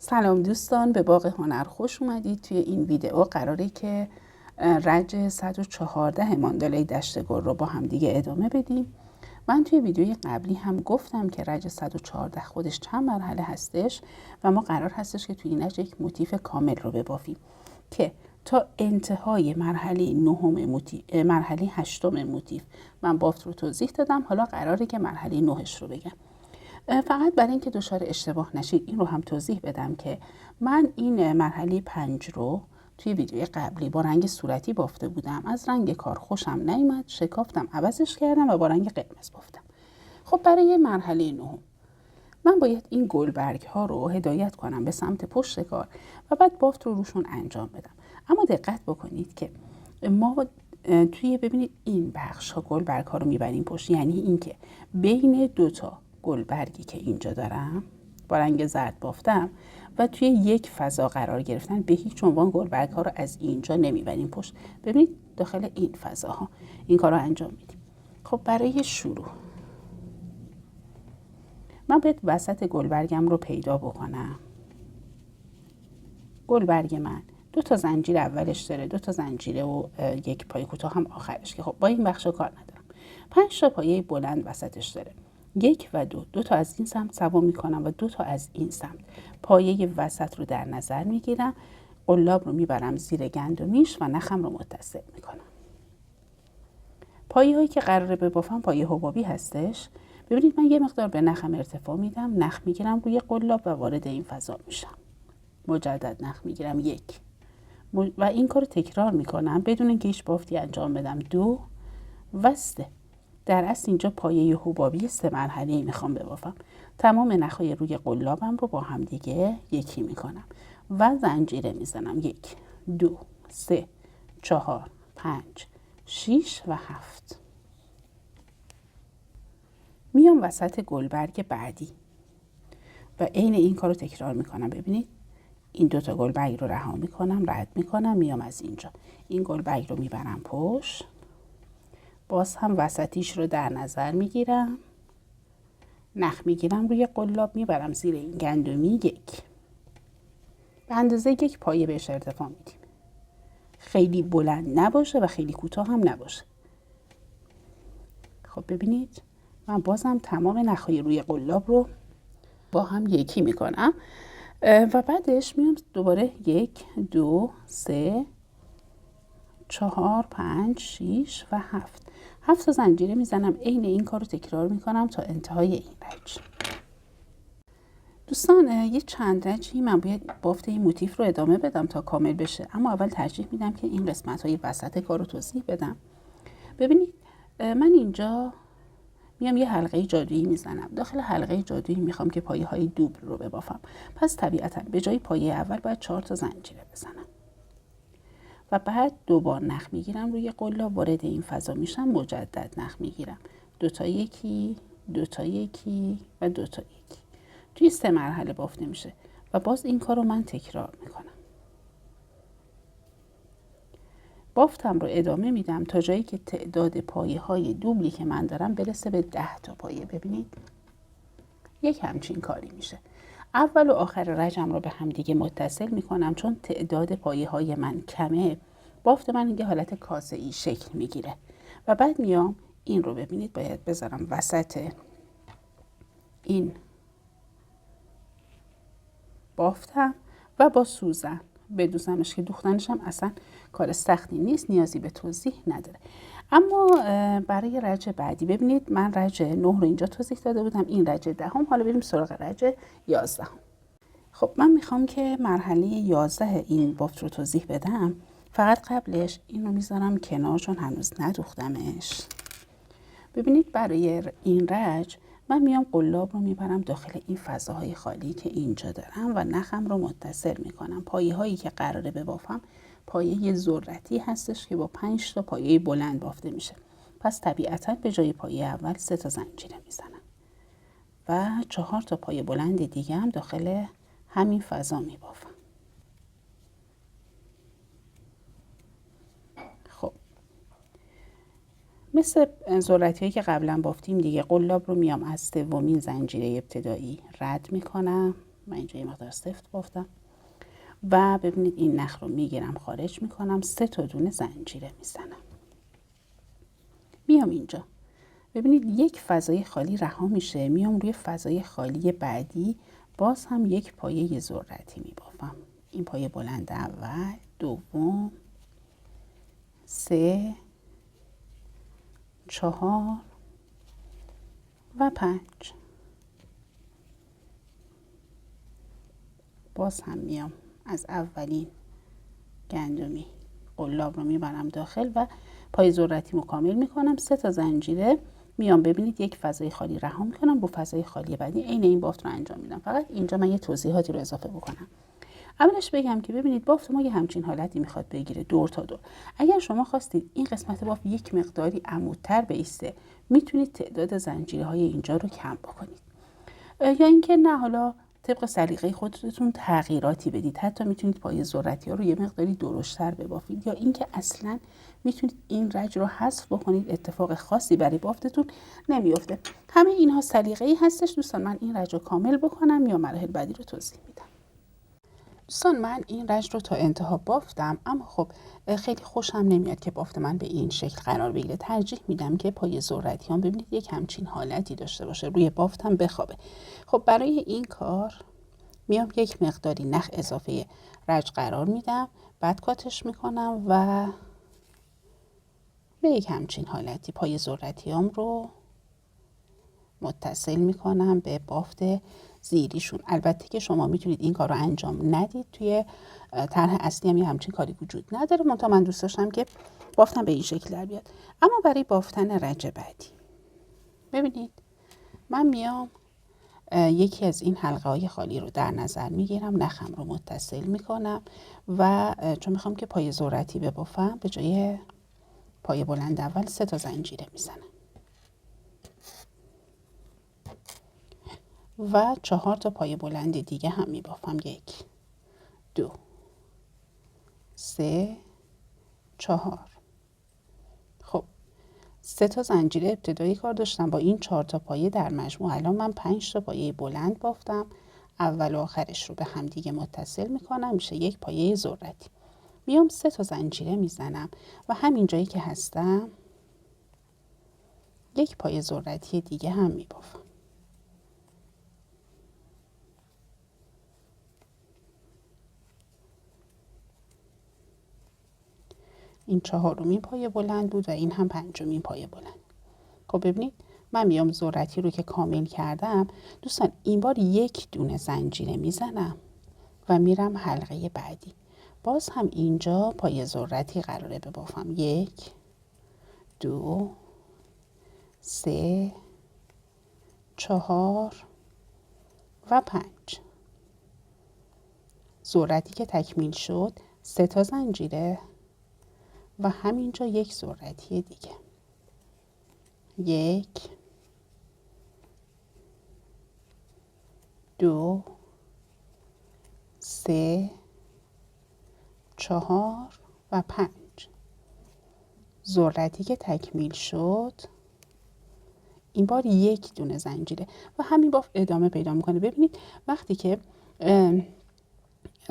سلام دوستان، به باغ هنر خوش اومدید. توی این ویدیو قراره که رج 114 ماندالای دشت گل رو با هم دیگه ادامه بدیم. من توی ویدیوی قبلی هم گفتم که رج 114 خودش چند مرحله هستش و ما قرار هستش که توی این رج یک موتیف کامل رو ببافیم که تا انتهای مرحله هشتم موتیف من بافت رو توضیح دادم. حالا قراره که مرحله 9 رو بگم. فقط برای اینکه دچار اشتباه نشید این رو هم توضیح بدم که من این مرحله 5 رو توی ویدیوی قبلی با رنگ صورتی بافته بودم. از رنگ کار خوشم نیومد، شکافتم، عوضش کردم و با رنگ قرمز بافتم. خب برای مرحله 9 من باید این گلبرگ ها رو هدایت کنم به سمت پشت کار و بعد بافت رو روشون انجام بدم. اما دقت بکنید که ما توی ببینید این بخش ها گلبرگ ها رو میبریم پشت، یعنی اینکه بین دوتا گلبرگی که اینجا دارم با رنگ زرد بافتم و توی یک فضا قرار گرفتن، به هیچ عنوان گلبرگ ها رو از اینجا نمیبریم پشت. ببینید داخل این فضاها این کار رو انجام میدیم. خب برای شروع من باید وسط گلبرگم رو پیدا بکنم. گلبرگ من 2 تا زنجیر اولش داره، 2 تا زنجیره و یک پای کوتاه هم آخرش که خب با این بخش کار ندارم. 5 تا پایه بلند وسطش داره، 1 و 2 تا از این سمت سوا میکنم و 2 تا از این سمت. پایه وسط رو در نظر میگیرم، قلاب رو میبرم زیر گندمیش و نخم رو متصل میکنم. پایه هایی که قراره ببافم پایه حبابی هستش. ببینید من یه مقدار به نخم ارتفاع میدم، نخ میگیرم روی قلاب و وارد این فضا میشم. مجدد نخ میگیرم 1 و این کار رو تکرار میکنم بدون اینکه هیچ بافتی انجام بدم. 2 و 3. در اصل اینجا پایه حبابی 3 مرحله‌ای میخوام ببافم. تمام نخهای روی قلابم رو با هم دیگه یکی میکنم و زنجیره میزنم. 1 2 3 4 5 6 و 7. میام وسط گلبرگ بعدی و عین این کار رو تکرار میکنم. ببینید این 2 تا گلبرگ رو رها میکنم، رد میکنم، میام از اینجا این گلبرگ رو میبرم پشت، باز هم وسطیش رو در نظر میگیرم، نخ میگیرم روی قلاب میبرم زیر این گندمی 1 به اندازه 1 پایه بهش ارتفاع میدیم. خیلی بلند نباشه و خیلی کوتاه هم نباشه. خب ببینید من بازم تمام نخهای روی قلاب رو با هم یکی میکنم و بعدش میام دوباره 1 2 3 4 5 6 و 7 تا زنجیره میزنم. عین این کار رو تکرار میکنم تا انتهای این رج. دوستان یه چند رجی من باید بافت این موتیف رو ادامه بدم تا کامل بشه، اما اول ترجیح میدم که این قسمت های وسط کار رو توضیح بدم. ببینید من اینجا میام یه حلقه جادویی میزنم. داخل حلقه جادویی میخوام که پایه های دوبل رو ببافم. پس طبیعتا به جای پایه اول باید 4 تا زنجیره بزنم و بعد 2 بار نخ میگیرم روی قلاب، وارد این فضا میشم، مجدد نخ میگیرم. 2 تا 1 2 تا 1 و 2 تا 1. توی 3 مرحله بافته میشه و باز این کار رو من تکرار میکنم. بافتم رو ادامه میدم تا جایی که تعداد پایه های دوبلی که من دارم برسه به 10 تا پایه. ببینید یک همچین کاری میشه. اول و آخر رجم رو به هم دیگه متصل میکنم. چون تعداد پایه های من کمه، بافت من اینگه حالت کاسه ای شکل میگیره و بعد میام این رو ببینید باید بذارم وسط این بافتم و با سوزن بدوزمش که دوختنش هم اصلا کار سختی نیست، نیازی به توضیح نداره. اما برای رج بعدی ببینید من رج 9 رو اینجا توضیح داده بودم، این رج 10. حالا بریم سراغ رج 11. خب من میخوام که مرحله 11 این بافت رو توضیح بدم. فقط قبلش این رو میذارم کنار چون هنوز ندوختمش. ببینید برای این رج من میام قلاب رو میبرم داخل این فضاهای خالی که اینجا دارم و نخم رو متصل میکنم. پایه هایی که قراره ببافم پایه ذرتی هستش که با 5 تا پایه بلند بافته میشه. پس طبیعتا به جای پایه اول 3 تا زنجیره میزنم و 4 تا پایه بلند دیگه هم داخل همین فضا میبافم. خب مثل ذرتی هایی که قبلا بافتیم دیگه، قلاب رو میام از 3مین زنجیره ابتدایی رد میکنم، من اینجا یه مقدار سفت بافتم و ببینید این نخ رو میگیرم خارج میکنم، 3 تا دونه زنجیره میزنم. میام اینجا ببینید یک فضای خالی رها میشه، میام روی فضای خالی بعدی باز هم یک پایه ذرتی میبافم. این پایه بلند اول، دوم، 3، 4 و 5. باز هم میام از اولین گندمی قلاب رو میبرم داخل و پای ذرتی مکمل میکنم. 3 تا زنجیره میام ببینید یک فضای خالی رها میکنم، با فضای خالی بعدی عین این بافت رو انجام میدم. فقط اینجا من یه توضیحاتی رو اضافه بکنم. اولش بگم که ببینید بافت ما یه همچین حالتی میخواد بگیره، دور تا دور. اگر شما خواستید این قسمت بافت یک مقداری عمودتر بیسته، میتونید تعداد زنجیره های اینجا رو کم بکنید، یا اینکه نه، حالا طبق سلیقه خودتون تغییراتی بدید. حتی میتونید پای ذرتی ها رو یه مقداری درشتر ببافید، یا اینکه اصلا میتونید این رج رو حذف بکنید، اتفاق خاصی برای بافتتون نمیفته. همه اینها سلیقه ای هستش. دوستان من این رج رو کامل بکنم یا مراحل بعدی رو توضیح میدم. دوستان من این رج رو تا انتها بافتم، اما خب خیلی خوشم نمیاد که بافت من به این شکل قرار بگیره. ترجیح میدم که پای ذرتی هم ببینید یک همچین حالتی داشته باشه، روی بافتم بخوابه. خب برای این کار میام یک مقداری نخ اضافه رج قرار میدم، بعد کاتش میکنم و به یک همچین حالتی پای ذرتیام رو متصل میکنم به بافت زیریشون. البته که شما میتونید این کار رو انجام ندید، توی طرح اصلی هم یه همچین کاری وجود نداره، منتها من دوست داشتم که بافتم به این شکل در بیاد. اما برای بافتن رج بعدی ببینید من میام یکی از این حلقه های خالی رو در نظر میگیرم، نخم رو متصل میکنم و چون میخوام که پای ذرتی ببافم، به جای پای بلند اول 3 تا زنجیره میزنم و 4 تا پای بلند دیگه هم میبافم. 1، 2، 3، 4. خب 3 تا زنجیره ابتدایی کار داشتم، با این 4 تا پایه در مجموع الان من 5 تا پایه بلند بافتم. اول و آخرش رو به هم دیگه متصل میکنم، میشه یک پایه ذرتی. میام 3 تا زنجیره میزنم و همین جایی که هستم یک پایه ذرتی دیگه هم میبافم. این 4مین پایه بلند بود و این هم 5مین پایه بلند. خب ببینید من میام ذرتی رو که کامل کردم، دوستان این بار 1 دونه زنجیره میزنم و میرم حلقه بعدی. باز هم اینجا پایه ذرتی قراره ببافم. 1، 2، 3، 4 و 5. ذرتی که تکمیل شد 3 تا زنجیره و همینجا یک ذرتی دیگه. 1، 2، 3، 4 و 5. ذرتی که تکمیل شد این بار 1 دونه زنجیره و همین بافت ادامه پیدا میکنه. ببینید وقتی که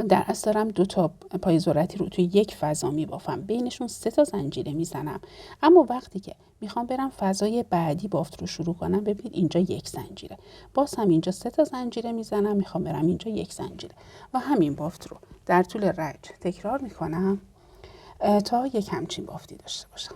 در اصل دارم 2 تا پای ذرتی رو توی یک فضا میبافم، بینشون 3 تا زنجیره میزنم، اما وقتی که میخوام برم فضای بعدی بافت رو شروع کنم، ببینید اینجا 1 زنجیره، باز هم اینجا 3 تا زنجیره میزنم، میخوام برم اینجا 1 زنجیره و همین بافت رو در طول رج تکرار میکنم تا یک همچین بافتی داشته باشم.